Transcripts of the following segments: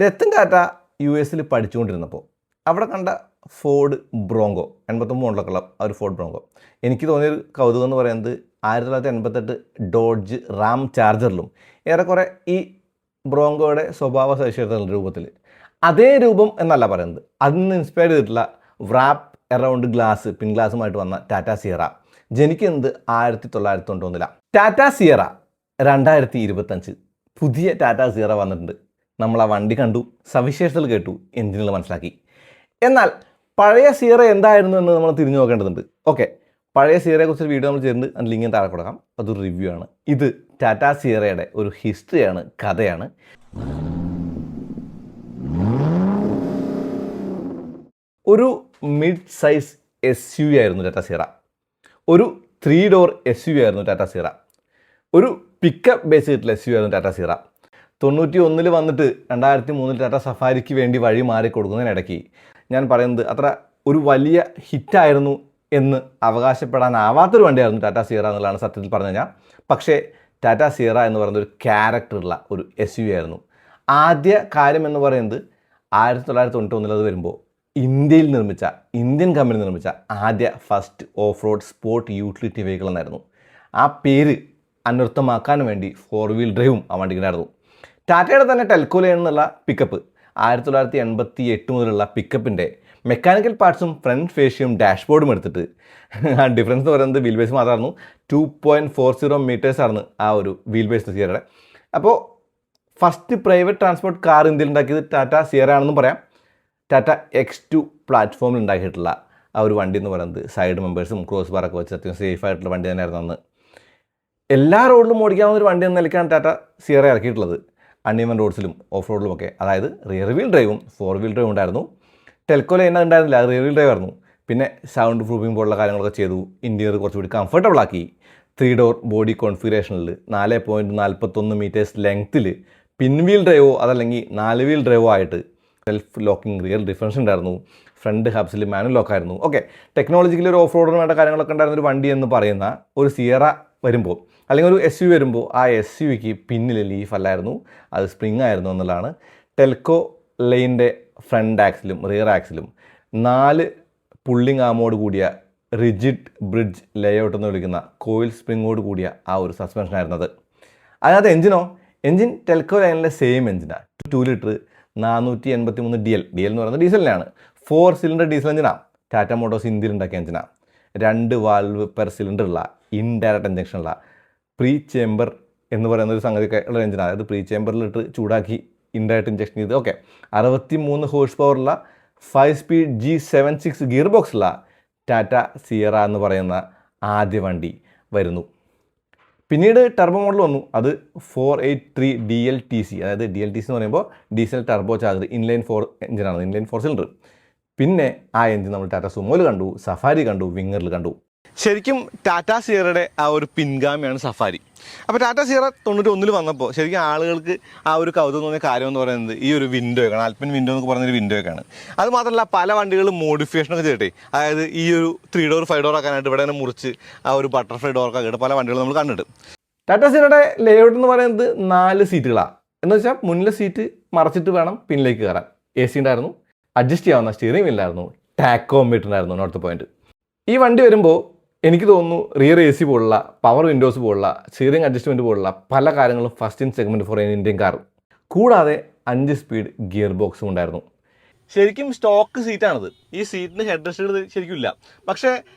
Ratan Tata US പഠിച്ചുകൊണ്ടിരുന്നപ്പോൾ അവിടെ കണ്ട Ford broncho 89 മോഡലൊക്കെയുള്ള ഒരു ഫോർഡ് ബ്രോങ്കോ എനിക്ക് തോന്നിയൊരു കൗതുകം എന്ന് പറയുന്നത് 1988 ഡോഡ്ജ് റാം ചാർജറിലും ഏറെക്കുറെ ഈ ബ്രോങ്കോയുടെ സ്വഭാവ സവിശേഷതകളുടെ രൂപത്തിൽ അതേ രൂപം എന്നല്ല പറയുന്നത് അതിൽ നിന്ന് ഇൻസ്പയർ ചെയ്തിട്ടുള്ള വ്രാപ്പ് എറൗണ്ട് ഗ്ലാസ് പിൻ ഗ്ലാസുമായിട്ട് വന്ന ടാറ്റ സിയറ ജനിക്കുന്നത് 1991 ടാറ്റ സിയറ 2025 പുതിയ ടാറ്റ സിയറ വന്നിട്ടുണ്ട്. നമ്മൾ ആ വണ്ടി കണ്ടു, സവിശേഷതകൾ കേട്ടു, എഞ്ചിനുകൾ മനസ്സിലാക്കി. എന്നാൽ പഴയ സിയറ എന്തായിരുന്നു എന്ന് നമ്മൾ തിരിഞ്ഞു നോക്കേണ്ടതുണ്ട്. ഓക്കെ, പഴയ സിയറയെക്കുറിച്ചൊരു വീഡിയോ നമ്മൾ ചെയ്തിട്ടുണ്ട്, അതിന് ലിങ്ക് താഴെ കൊടുക്കാം. അതൊരു റിവ്യൂ ആണ്. ഇത് ടാറ്റ സിയറയുടെ ഒരു ഹിസ്റ്ററിയാണ്, കഥയാണ്. ഒരു മിഡ് സൈസ് SUV ആയിരുന്നു ടാറ്റ സിയറ. ഒരു 3 ഡോർ SUV ആയിരുന്നു ടാറ്റ സിയറ. ഒരു പിക്കപ്പ് ബേസ് ചെയ്തിട്ടുള്ള SUV ആയിരുന്നു ടാറ്റ സിയറ. 91 വന്നിട്ട് 2003 ടാറ്റ സഫാരിക്ക് വേണ്ടി വഴി മാറി കൊടുക്കുന്നതിനിടയ്ക്ക് ഞാൻ പറയുന്നത് അത്ര ഒരു വലിയ ഹിറ്റായിരുന്നു എന്ന് അവകാശപ്പെടാനാവാത്തൊരു വണ്ടിയായിരുന്നു ടാറ്റ സിയറ എന്നുള്ളതാണ് സത്യത്തിൽ പറഞ്ഞു കഴിഞ്ഞാൽ. പക്ഷേ ടാറ്റ സിയറ എന്ന് പറയുന്ന ഒരു ക്യാരക്ടറുള്ള ഒരു SUV ആയിരുന്നു. ആദ്യ കാര്യം എന്ന് പറയുന്നത് 1991 അത് വരുമ്പോൾ ഇന്ത്യയിൽ നിർമ്മിച്ച, ഇന്ത്യൻ കമ്പനി നിർമ്മിച്ച ആദ്യ first off road sport utility vehicle എന്നായിരുന്നു. ആ പേര് അനർത്ഥമാക്കാൻ വേണ്ടി 4 വീൽ ഡ്രൈവും ആ വണ്ടിക്കുണ്ടായിരുന്നു. ടാറ്റയുടെ തന്നെ ടെൽക്കോ ലൈൻ എന്നുള്ള പിക്കപ്പ് 1988 മുതലുള്ള പിക്കപ്പിൻ്റെ മെക്കാനിക്കൽ പാർട്സും ഫ്രണ്ട് ഫേഷ്യയും ഡാഷ്ബോർഡും എടുത്തിട്ട് ഡിഫറൻസ് എന്ന് പറയുന്നത് വീൽ ബേസ് മാത്രമായിരുന്നു. 2.40 മീറ്റേഴ്സ് ആയിരുന്നു ആ ഒരു വീൽ ബേസ് സിയറയുടെ. അപ്പോൾ ഫസ്റ്റ് പ്രൈവറ്റ് ട്രാൻസ്പോർട്ട് കാർ ഇന്ത്യയിൽ ഉണ്ടാക്കിയത് ടാറ്റ സിയറ ആണെന്നും പറയാം. ടാറ്റ X2 പ്ലാറ്റ്ഫോമിൽ ഉണ്ടാക്കിയിട്ടുള്ള ആ ഒരു വണ്ടി എന്ന് പറയുന്നത് സൈഡ് മെമ്പേഴ്സും ക്രോസ് ബാറൊക്കെ വെച്ച് അത്യാവശ്യം സേഫ് ആയിട്ടുള്ള വണ്ടി തന്നെയായിരുന്നു അന്ന്. എല്ലാ റോഡിലും ഓടിക്കാവുന്ന ഒരു വണ്ടി എന്ന നിലയ്ക്കാണ് ടാറ്റ സിയറ ഇറക്കിയിട്ടുള്ളത്. അൺഈവൻ റോഡ്സിലും ഓഫ് റോഡിലുമൊക്കെ. അതായത് റിയർ വീൽ ഡ്രൈവും 4 വീൽ ഡ്രൈവും ഉണ്ടായിരുന്നു. ടെൽക്കോ ലൈൻ ഉണ്ടായിരുന്നില്ല, അത് റിയർ വീൽ ഡ്രൈവ് ആയിരുന്നു. പിന്നെ സൗണ്ട് പ്രൂഫിംഗ് പോലുള്ള കാര്യങ്ങളൊക്കെ ചെയ്തു. ഇൻറ്റീരിയർ കുറച്ചുകൂടി കംഫർട്ടബിൾ ആക്കി. 3 ഡോർ ബോഡി കോൺഫിഗറേഷനിൽ 4.41 മീറ്റേഴ്സ് ലെങ്ത്തിൽ പിൻവീൽ ഡ്രൈവോ അതല്ലെങ്കിൽ 4 വീൽ ഡ്രൈവോ ആയിട്ട് സെൽഫ് ലോക്കിംഗ് റിയർ ഡിഫറൻസ് ഉണ്ടായിരുന്നു. ഫ്രണ്ട് ഹബ്സിൽ മാനുവൽ ലോക്കായിരുന്നു. ഓക്കെ, ടെക്നോളജിക്കലി ഒരു ഓഫ് റോഡിന് വേണ്ട കാര്യങ്ങളൊക്കെ ഉണ്ടായിരുന്ന ഒരു വണ്ടി എന്ന് പറയുന്ന ഒരു സിയറ വരുമ്പോൾ അല്ലെങ്കിൽ ഒരു SUV വരുമ്പോൾ ആ SUVക്ക് പിന്നിൽ ലീഫ് അല്ലായിരുന്നു, അത് സ്പ്രിങ് ആയിരുന്നു എന്നുള്ളതാണ്. ടെൽക്കോ ലൈൻ്റെ ഫ്രണ്ട് ആക്സിലും റിയർ ആക്സിലും 4 പുള്ളിങ് ആമോട് കൂടിയ റിജിഡ് ബ്രിഡ്ജ് ലേഔട്ട് എന്ന് വിളിക്കുന്ന കോയിൽ സ്പ്രിങ്ങോട് കൂടിയ ആ ഒരു സസ്പെൻഷൻ ആയിരുന്നത്. അതിനകത്ത് എഞ്ചിൻ ടെൽക്കോ ലൈനിലെ സെയിം എഞ്ചിനാണ്. 2 ലിറ്റർ 483 DL എന്ന് പറയുന്നത് ഡീസലിനാണ്. 4 സിലിണ്ടർ ഡീസൽ എഞ്ചിനാണ്. ടാറ്റ മോട്ടോഴ്സ് ഇന്ത്യയിൽ ഉണ്ടാക്കിയ എഞ്ചിനാണ്. 2 വാൽവ് പെർ സിലിണ്ടറുള്ള ഇൻഡയറക്റ്റ് ഇഞ്ചക്ഷനുള്ള പ്രീ ചേംബർ എന്ന് പറയുന്ന ഒരു സംഗതിയൊക്കെ ഉള്ള എഞ്ചിനാണ്. അതായത് പ്രീ ചേംബറിലിട്ട് ചൂടാക്കി ഇൻഡയറക്റ്റ് ഇഞ്ചക്ഷൻ ചെയ്ത് 63 ഹോഴ്സ് പവറുള്ള 5 സ്പീഡ് G76 ഗിയർ ബോക്സുള്ള ടാറ്റ സിയറ എന്ന് പറയുന്ന ആദ്യ വണ്ടി വരുന്നു. പിന്നീട് ടർബോ മോഡൽ വന്നു. അത് 483 DLTC, അതായത് DLTC എന്ന് പറയുമ്പോൾ ഡീസൽ ടർബോ ചാർജർ ഇൻലൈൻ 4 എഞ്ചിനാണ്, ഇൻലൈൻ 4 സിലിണ്ടർ. പിന്നെ ആ എഞ്ചിൻ നമ്മൾ ടാറ്റ സുമോയിൽ കണ്ടു, സഫാരി കണ്ടു, വിങ്ങറിൽ കണ്ടു. ശരിക്കും ടാറ്റ സിയറയുടെ ആ ഒരു പിൻഗാമിയാണ് സഫാരി. അപ്പോൾ ടാറ്റ സിയറ 91 വന്നപ്പോൾ ശരിക്കും ആളുകൾക്ക് ആ ഒരു കൗതുകം തോന്നിയ കാര്യം എന്ന് പറയുന്നത് ഈ ഒരു വിൻഡോയൊക്കെയാണ്, ആൽപ്പിൻ വിൻഡോ എന്നൊക്കെ പറയുന്നൊരു വിൻഡോയൊക്കെയാണ്. അത് മാത്രമല്ല പല വണ്ടികളും മോഡിഫിക്കേഷനൊക്കെ ചെയ്തിട്ടേ, അതായത് ഈ ഒരു 3 ഡോർ 5 ഡോർ ആക്കാനായിട്ട് ഇവിടെ തന്നെ മുറിച്ച് ആ ഒരു ബട്ടർഫ്ലൈ ഡോറൊക്കെ ആക്കിയിട്ട് പല വണ്ടികളും നമ്മൾ കണ്ടിട്ട്. ടാറ്റ സിയറയുടെ ലേഔട്ട് എന്ന് പറയുന്നത് 4 സീറ്റുകളാണ്. എന്ന് വെച്ചാൽ മുന്നിലെ സീറ്റ് മറച്ചിട്ട് വേണം പിന്നിലേക്ക് കയറാൻ. AC ഉണ്ടായിരുന്നു, അഡ്ജസ്റ്റ് ചെയ്യാവുന്ന സ്റ്റിയറിംഗ് വീലായിരുന്നു, ടാക്കോമീറ്റർ ഉണ്ടായിരുന്നു. നോർത്ത് പോയിന്റ് ഈ വണ്ടി വരുമ്പോൾ എനിക്ക് തോന്നുന്നു റിയർ AC പോലുള്ള, പവർ വിൻഡോസ് പോലുള്ള, സ്റ്റിയറിംഗ് അഡ്ജസ്റ്റ്മെൻറ്റ് പോലുള്ള പല കാര്യങ്ങളും first in segment for Indian car. കൂടാതെ 5 സ്പീഡ് ഗിയർ ബോക്സും ഉണ്ടായിരുന്നു. ശരിക്കും സ്റ്റോക്ക് സീറ്റാണിത്. ഈ സീറ്റിന് ഹെഡ് റെസ്റ്റ് ശരിക്കും ഇല്ല. പക്ഷേ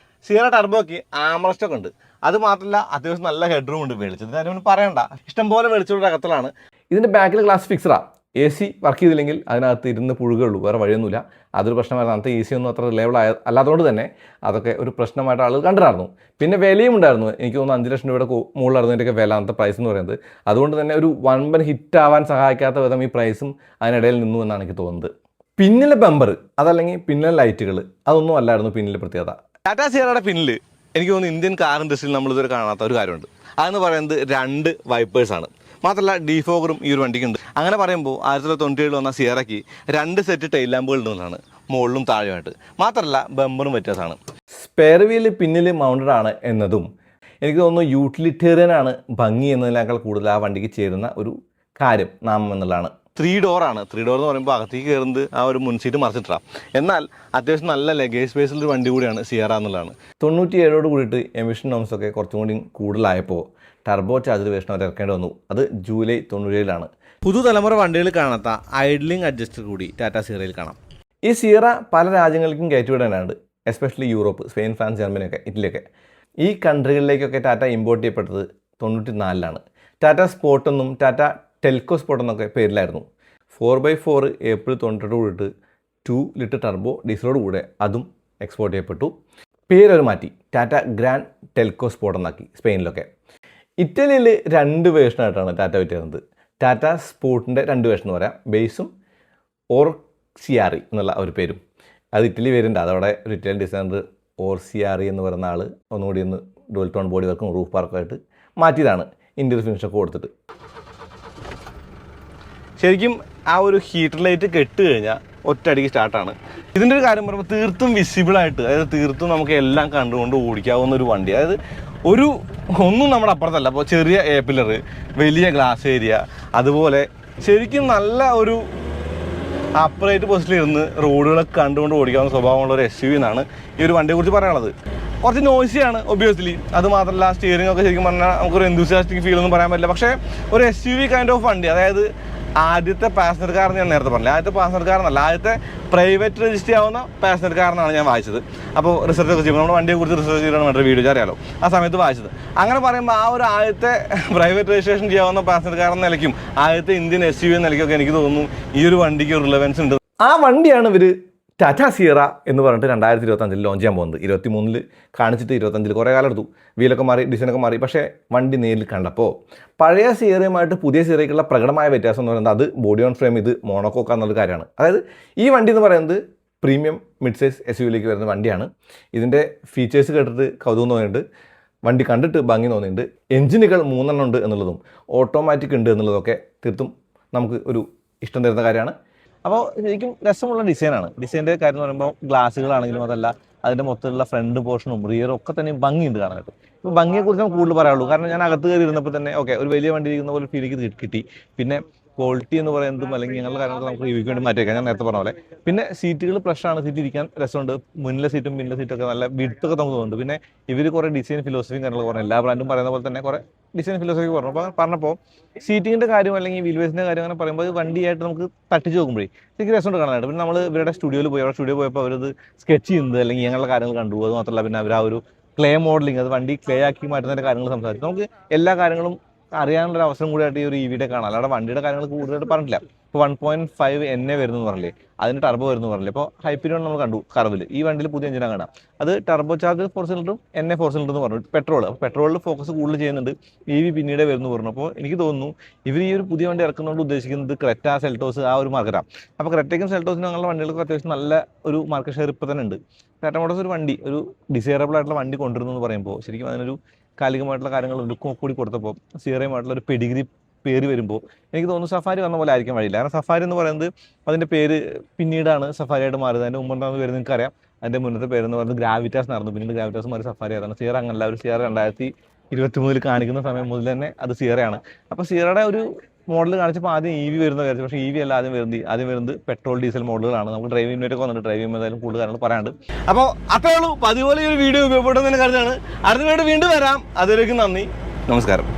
സിയറ ടർബോയ്ക്ക് ആംറസ്റ്റൊക്കെ ഉണ്ട്. അത് മാത്രമല്ല അത്യാവശ്യം നല്ല ഹെഡ് റൂം ഉണ്ട്. വെളിച്ചത്തിന് കാര്യം പറയണ്ട, ഇഷ്ടംപോലെ വെളിച്ചമുള്ള അകത്തലാണ്. ഇതിൻ്റെ ബാക്കിൽ ഗ്ലാസ് ഫിക്സറാണ്. AC വർക്ക് ചെയ്തില്ലെങ്കിൽ അതിനകത്ത് ഇരുന്ന് പുഴുകുള്ളൂ, വേറെ വഴിയൊന്നുമില്ല. അതൊരു പ്രശ്നമായിരുന്നു. അന്നത്തെ AC ഒന്നും അത്ര ലെവൽ അല്ലാത്തതുകൊണ്ട് തന്നെ അതൊക്കെ ഒരു പ്രശ്നമായിട്ട് ആളുകൾ കണ്ടിട്ടായിരുന്നു. പിന്നെ വിലയും ഉണ്ടായിരുന്നു. എനിക്ക് തോന്നുന്നു 5 ലക്ഷം രൂപയുടെ മുകളിലായിരുന്നു ഇതിൻ്റെയൊക്കെ വില, അന്നത്തെ പ്രൈസ് എന്ന് പറയുന്നത്. അതുകൊണ്ട് തന്നെ ഒരു വൻപൻ ഹിറ്റ് ആവാൻ സഹായിക്കാത്ത വിധം ഈ പ്രൈസും അതിനിടയിൽ നിന്നു എന്നാണ് എനിക്ക് തോന്നുന്നത്. പിന്നിലെ ബമ്പർ അതല്ലെങ്കിൽ പിന്നിലെ ലൈറ്റുകൾ അതൊന്നും അല്ലായിരുന്നു പിന്നിലെ പ്രത്യേകത. ടാറ്റ സിയറയുടെ പിന്നിൽ എനിക്ക് തോന്നുന്നു ഇന്ത്യൻ കാർ ഇൻഡസ്ട്രിയിൽ നമ്മളിതുവരെ കാണാത്ത ഒരു കാര്യമുണ്ട്. അതെന്ന് പറയുന്നത് 2 വൈപ്പേഴ്സാണ്. മാത്രമല്ല ഡീഫോഗറും ഈ ഒരു വണ്ടിക്കുണ്ട്. അങ്ങനെ പറയുമ്പോൾ 1997 വന്ന സിയറയ്ക്ക് 2 സെറ്റ് ടൈൽ ലാമ്പുകൾ ഉണ്ടെന്നാണ്, മുകളിലും താഴെയായിട്ട്. മാത്രമല്ല ബമ്പറും വ്യത്യാസമാണ്. സ്പെയർ വീല് പിന്നിൽ മൗണ്ടഡ് ആണ് എന്നതും എനിക്ക് തോന്നുന്നു യൂട്ടിലിറ്റേറിയൻ ആണ് ഭംഗി എന്നതിനേക്കാൾ കൂടുതൽ ആ വണ്ടിക്ക് ചേരുന്ന ഒരു കാര്യം നാമം എന്നുള്ളതാണ്. 3 ഡോറാണ്. 3 ഡോർ എന്ന് പറയുമ്പോൾ അകത്തേക്ക് കയറുന്നത് ആ ഒരു മുൻസീറ്റ് മറിച്ചിട്ടാണ്. എന്നാൽ അത്യാവശ്യം നല്ല ലഗേജ് സ്പേസിലൊരു വണ്ടി കൂടിയാണ് സിയറ എന്നുള്ളതാണ്. 97 കൂടിയിട്ട് എമിഷൻ നോംസ് ഒക്കെ കുറച്ചും കൂടി കൂടുതലായപ്പോൾ ടർബോ ചാർജർ വേർഷൻ അവർ ഇറക്കേണ്ടി വന്നു. അത് ജൂലൈ 97 പുതുതലമുറ വണ്ടികൾ കാണാത്ത ഐഡ്ലിംഗ് അഡ്ജസ്റ്റർ കൂടി ടാറ്റ സിയറയിൽ കാണാം. ഈ സിയറ പല രാജ്യങ്ങളിലേക്കും കയറ്റിവിടാനാണ്, എസ്പെഷ്യലി യൂറോപ്പ്, സ്പെയിൻ, ഫ്രാൻസ്, ജർമ്മനിയൊക്കെ, ഇറ്റലിയൊക്കെ. ഈ കൺട്രികളിലേക്കൊക്കെ ടാറ്റ ഇമ്പോർട്ട് ചെയ്യപ്പെട്ടത് 94 ടാറ്റ സ്പോർട്ട് എന്നും ടാറ്റ ടെൽക്കോ സ്പോർട്ട് എന്നൊക്കെ പേരിലായിരുന്നു. 4x4 ഏപ്രിൽ 98 കൂടിയിട്ട് 2 ലിറ്റർ ടർബോ ഡീസലോട് കൂടെ അതും എക്സ്പോർട്ട് ചെയ്യപ്പെട്ടു. പേരൊരു മാറ്റി ടാറ്റ ഗ്രാൻഡ് ടെൽക്കോ സ്പോർട്ട് എന്നാക്കി സ്പെയിനിലൊക്കെ. ഇറ്റലിയിൽ 2 വേർഷനായിട്ടാണ് ടാറ്റ വിറ്റുന്നത്. ടാറ്റ സ്പോർട്ടിൻ്റെ 2 വേർഷൻ എന്ന് പറയാം, ബേസും ഓർസിയാറി എന്നുള്ള ഒരു പേരും. അത് ഇറ്റലി വേരിയൻ്റ്. അതവിടെ ഒരു ഇറ്റാലിയൻ ഡിസൈനർ ഓർസിയാറി എന്ന് പറയുന്ന ആൾ ഒന്നുകൂടി ഒന്ന് ഡുവൽ ടോൺ ബോഡി വർക്കും റൂഫ് പാർക്കുമായിട്ട് മാറ്റിയതാണ്, ഇൻറ്റീരിയർ ഫിനിഷൊക്കെ കൊടുത്തിട്ട്. ശരിക്കും ആ ഒരു ഹീറ്റർ ലൈറ്റ് കെട്ട് കഴിഞ്ഞാൽ ഒറ്റയടിക്ക് സ്റ്റാർട്ടാണ്. ഇതിൻ്റെ ഒരു കാര്യം പറയുമ്പോൾ തീർത്തും വിസിബിളായിട്ട്, അതായത് തീർത്തും നമുക്ക് എല്ലാം കണ്ടുകൊണ്ട് ഓടിക്കാവുന്ന ഒരു വണ്ടി. അതായത് ഒന്നും നമ്മുടെ അപ്പുറത്തല്ല. അപ്പോൾ ചെറിയ എ പില്ലർ, വലിയ ഗ്ലാസ് ഏരിയ, അതുപോലെ ശരിക്കും നല്ല ഒരു അപ്രൈറ്റ് പൊസിഷനിൽ ഇരുന്ന് റോഡുകളൊക്കെ കണ്ടുകൊണ്ട് ഓടിക്കാവുന്ന സ്വഭാവമുള്ള ഒരു SUV എന്നാണ് ഈ ഒരു വണ്ടിയെക്കുറിച്ച് പറയാനുള്ളത്. കുറച്ച് നോയ്സിയാണ് ഒബ്വിയസ്ലി. അത് മാത്രമല്ല സ്റ്റിയറിംഗ് ഒക്കെ ശരിക്കും പറഞ്ഞാൽ നമുക്കൊരു എന്തൂസിയാസ്റ്റിക് ഫീൽ ഒന്നും പറയാൻ പറ്റില്ല. പക്ഷേ ഒരു SUV കൈൻഡ് ഓഫ് വണ്ടി, അതായത് ആദ്യത്തെ പാസഞ്ചർ കാർ ഞാൻ നേരത്തെ പറഞ്ഞില്ല, ആദ്യത്തെ പാസഞ്ചർ കാറെന്നല്ല, ആദ്യത്തെ പ്രൈവറ്റ് രജിസ്റ്റർ ആവുന്ന പാസഞ്ചർ കാറിനാണ് ഞാൻ വായിച്ചത്. അപ്പോൾ റിസർച്ച് ഒക്കെ ചെയ്യുമ്പോൾ നമ്മുടെ വണ്ടിയെക്കുറിച്ച് റിസർച്ച് ചെയ്യണം വേണ്ട വീഡിയോ അറിയാലോ, ആ സമയത്ത് വായിച്ചത്. അങ്ങനെ പറയുമ്പോൾ ആ ഒരു ആദ്യത്തെ പ്രൈവറ്റ് രജിസ്ട്രേഷൻ ചെയ്യാവുന്ന പാസഞ്ചർ കാർ എന്ന നിലയ്ക്കും ആദ്യത്തെ ഇന്ത്യൻ SUV എന്ന നിലയ്ക്കൊക്കെ എനിക്ക് തോന്നുന്നു ഈ ഒരു വണ്ടിക്ക് ഒരു റിലവൻസ് ഉണ്ട്. ആ വണ്ടിയാണ് ഇവർ ടാറ്റ സിയറ എന്ന് പറഞ്ഞിട്ട് 2025 ലോഞ്ച് ചെയ്യാൻ പോകുന്നത്. 23 കാണിച്ചിട്ട് 25 കുറേ കാലം എടുത്തു. വീലൊക്കെ മാറി, ഡിസൈനൊക്കെ മാറി. പക്ഷേ വണ്ടി നേരിൽ കണ്ടപ്പോൾ പഴയ സിയറയുമായിട്ട് പുതിയ സിയറയ്ക്കുള്ള പ്രകടമായ വ്യത്യാസം എന്ന് പറയുന്നത് അത് ബോഡി ഓൺ ഫ്രെയിം, ഇത് മോണോക്കോക്ക എന്നുള്ള കാര്യമാണ്. അതായത് ഈ വണ്ടി എന്ന് പറയുന്നത് പ്രീമിയം മിഡ് സൈസ് SUVയിലേക്ക് വരുന്ന വണ്ടിയാണ്. ഇതിൻ്റെ ഫീച്ചേഴ്സ് കേട്ടിട്ട് കൗതുകം തോന്നിയിട്ടുണ്ട്, വണ്ടി കണ്ടിട്ട് ഭംഗി തോന്നിയിട്ടുണ്ട്. എഞ്ചിനുകൾ 3 ഉണ്ട് എന്നുള്ളതും ഓട്ടോമാറ്റിക് ഉണ്ട് എന്നുള്ളതൊക്കെ തീർത്തും നമുക്ക് ഒരു ഇഷ്ടം തരുന്ന കാര്യമാണ്. അപ്പോൾ ശരിക്കും രസമുള്ള ഡിസൈനാണ്. ഡിസൈൻ്റെ കാര്യം എന്ന് പറയുമ്പോൾ ഗ്ലാസ്സുകളാണെങ്കിലും അതല്ല, അതിൻ്റെ മൊത്തത്തിലുള്ള ഫ്രണ്ട് പോർഷനും റിയറും ഒക്കെ തന്നെ ഭംഗിയുണ്ട് കാണാനായിട്ട്. ഇപ്പോൾ ഭംഗിയെക്കുറിച്ച് നമുക്ക് കൂടുതൽ പറയാനുള്ളൂ. കാരണം ഞാൻ അകത്ത് കയറി ഇരുന്നപ്പോൾ തന്നെ ഓക്കെ ഒരു വലിയ വണ്ടി ഇരിക്കുന്ന പോലെ ഫീലിംഗ് കിട്ടി. പിന്നെ ക്വാളിറ്റി എന്ന് പറയുന്നതും അല്ലെങ്കിൽ ഞങ്ങളുടെ കാര്യങ്ങളൊക്കെ നമുക്ക് റിവ്യൂക്ക് വേണ്ടി മാറ്റിയേക്കാം, ഞാൻ നേരത്തെ പറഞ്ഞ പോലെ. പിന്നെ സീറ്റുകൾ ഫ്രഷാണ്, സീറ്റ് ഇരിക്കാൻ രസമുണ്ട്. മുന്നിലെ സീറ്റും പിന്നിലെ സീറ്റൊക്കെ നല്ല വിഡ്ത്തൊക്കെ നമുക്ക് തോന്നുന്നുണ്ട്. പിന്നെ ഇവർ കുറേ ഡിസൈൻ ഫിലോസഫിയും കാര്യങ്ങളൊക്കെ പറഞ്ഞു, എല്ലാ ബ്രാൻഡും പറയുന്ന പോലെ തന്നെ കുറേ ഡിസൈൻ ഫിലോസഫി പറഞ്ഞു. അപ്പോൾ പറഞ്ഞപ്പോൾ സീറ്റിങ്ങിൻ്റെ കാര്യം അല്ലെങ്കിൽ വീൽ ബേസിൻ്റെ കാര്യം അങ്ങനെ പറയുമ്പോൾ വണ്ടിയായിട്ട് നമുക്ക് തട്ടിച്ച് നോക്കുമ്പോഴേ എനിക്ക് രസമുണ്ട് കാണാനായിട്ട്. പിന്നെ നമ്മൾ ഇവരുടെ സ്റ്റുഡിയോയിൽ പോയി, അവിടെ സ്റ്റുഡിയോ പോയപ്പോൾ അവരത് സ്കെച്ച് ചെയ്യുന്നത് അല്ലെങ്കിൽ ഞങ്ങളുടെ കാര്യങ്ങൾ കണ്ടു. അത് മാത്രമല്ല പിന്നെ അവർ ആ ഒരു ക്ലേ മോഡലിംഗ്, അത് വണ്ടി ക്ലേ ആക്കി മാറ്റുന്നതിൻ്റെ കാര്യങ്ങൾ സംസാരിച്ചു. നമുക്ക് എല്ലാ കാര്യങ്ങളും അറിയാനുള്ളൊരു അവസരം കൂടിയായിട്ട് ഈ ഒരു EVയുടെ കാണാം. അല്ലാതെ വണ്ടിയുടെ കാര്യങ്ങൾ കൂടുതലായിട്ട് പറഞ്ഞില്ല. ഇപ്പോൾ 1.5 NA വരുന്നു പറഞ്ഞില്ലേ, അതിന് ടർബോ വരുന്നു പറഞ്ഞില്ലേ. ഇപ്പോൾ ഹൈപ്പീരിയോൺ നമ്മൾ കണ്ടു കർവിൽ. ഈ വണ്ടിയിൽ പുതിയ എഞ്ചിനാണ് കാണാം. അത് ടർബോ ചാർജ് 4 സിലിണ്ടറും NA 4 സിലിണ്ടർ എന്ന് പറഞ്ഞു. പെട്രോൾ, അപ്പോൾ പെട്രോളിൽ ഫോക്കസ് കൂടുതൽ ചെയ്യുന്നുണ്ട്. EV പിന്നീട് വരുന്നു പറഞ്ഞു. അപ്പോൾ എനിക്ക് തോന്നുന്നു ഇവർ ഈ ഒരു പുതിയ വണ്ടി ഇറക്കുന്നതുകൊണ്ട് ഉദ്ദേശിക്കുന്നത് ക്രെറ്റ, സെൽറ്റോസ് ആ ഒരു മാർക്കറ്റാണ്. അപ്പോൾ ക്രെറ്റയ്ക്കും സെൽറ്റോസിനും അങ്ങനെയുള്ള വണ്ടികൾക്ക് അത്യാവശ്യം നല്ല ഒരു മാർക്കറ്റ് ഷെയർ ഇപ്പോൾ തന്നെ ഉണ്ട്. ടാറ്റ മോട്ടോഴ്സ് ഒരു വണ്ടി, ഒരു ഡിസൈറബിൾ ആയിട്ടുള്ള വണ്ടി കൊണ്ടുവരുന്നു എന്ന് പറയുമ്പോൾ ശരിക്കും അതിനൊരു കാലികമായിട്ടുള്ള കാര്യങ്ങൾ ലുക്കും കൂടി കൊടുത്തപ്പോൾ സിയറയുമായിട്ടുള്ള ഒരു പെഡിഗ്രി പേര് വരുമ്പോൾ എനിക്ക് തോന്നുന്നു സഫാരി വന്ന പോലെ ആയിരിക്കും വഴിയില്ല. കാരണം സഫാരി എന്ന് പറയുന്നത് അതിൻ്റെ പേര് പിന്നീടാണ് സഫാരിയായിട്ട് മാറിയത്. അതിൻ്റെ മുമ്പ് എന്താണെന്ന് പേര് നിങ്ങൾക്കറിയാം. അതിൻ്റെ മുന്നത്തെ പേരെന്ന് പറയുന്നത് ഗ്രാവിറ്റാസ് നടന്നു, പിന്നീട് ഗ്രാവിറ്റാസ് മാറി സഫാരി ആയിരുന്നു. സിയറ അങ്ങനല്ല, ഒരു സിയറ 2023 കാണിക്കുന്ന സമയം മുതൽ തന്നെ അത് സിയറയാണ്. അപ്പോൾ സിയറയുടെ ഒരു മോഡൽ കാണിച്ചപ്പോൾ ആദ്യം EV വരുന്ന കാര്യം, പക്ഷേ EV അല്ല ആദ്യം വരുന്നത് പെട്രോൾ ഡീസൽ മോഡലുകളാണ്. നമുക്ക് ഡ്രൈവ് ചെയ്യുന്നവരൊക്കെ വന്നിട്ട് ഡ്രൈവ് ചെയ്യുമ്പോൾ എന്തായാലും കൂടുതൽ കാര്യങ്ങൾ പറയാണ്ട്. അപ്പോൾ അത്രേ ഉള്ളൂ. അതുപോലെ ഈ ഒരു വീഡിയോ ഉപയോഗപ്പെടുന്നതിന് കാര്യമാണ്. അടുത്ത വീണ്ടും വരാം. അതിലേക്ക് നന്ദി, നമസ്കാരം.